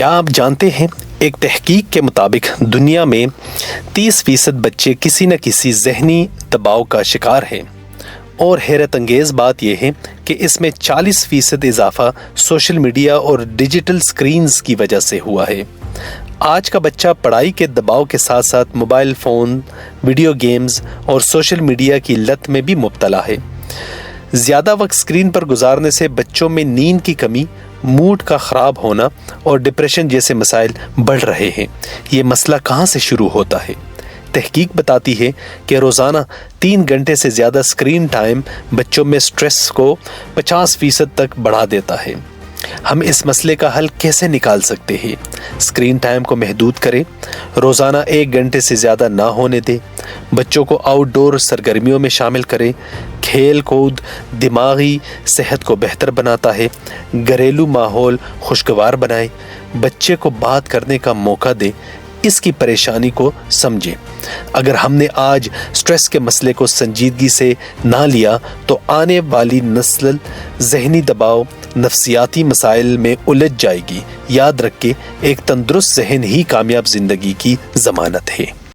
کیا آپ جانتے ہیں ایک تحقیق کے مطابق دنیا میں 30% بچے کسی نہ کسی ذہنی دباؤ کا شکار ہیں، اور حیرت انگیز بات یہ ہے کہ اس میں 40% اضافہ سوشل میڈیا اور ڈیجیٹل سکرینز کی وجہ سے ہوا ہے۔ آج کا بچہ پڑھائی کے دباؤ کے ساتھ ساتھ موبائل فون، ویڈیو گیمز اور سوشل میڈیا کی لت میں بھی مبتلا ہے۔ زیادہ وقت اسکرین پر گزارنے سے بچوں میں نیند کی کمی، موڈ کا خراب ہونا اور ڈپریشن جیسے مسائل بڑھ رہے ہیں۔ یہ مسئلہ کہاں سے شروع ہوتا ہے؟ تحقیق بتاتی ہے کہ روزانہ 3 گھنٹے سے زیادہ اسکرین ٹائم بچوں میں سٹریس کو 50% تک بڑھا دیتا ہے۔ ہم اس مسئلے کا حل کیسے نکال سکتے ہیں؟ اسکرین ٹائم کو محدود کریں، روزانہ 1 گھنٹے سے زیادہ نہ ہونے دیں، بچوں کو آؤٹ ڈور سرگرمیوں میں شامل کریں، کھیل کود دماغی صحت کو بہتر بناتا ہے، گھریلو ماحول خوشگوار بنائیں، بچے کو بات کرنے کا موقع دیں، اس کی پریشانی کو سمجھیں۔ اگر ہم نے آج سٹریس کے مسئلے کو سنجیدگی سے نہ لیا تو آنے والی نسل ذہنی دباؤ، نفسیاتی مسائل میں الجھ جائے گی۔ یاد رکھیں، ایک تندرست ذہن ہی کامیاب زندگی کی ضمانت ہے۔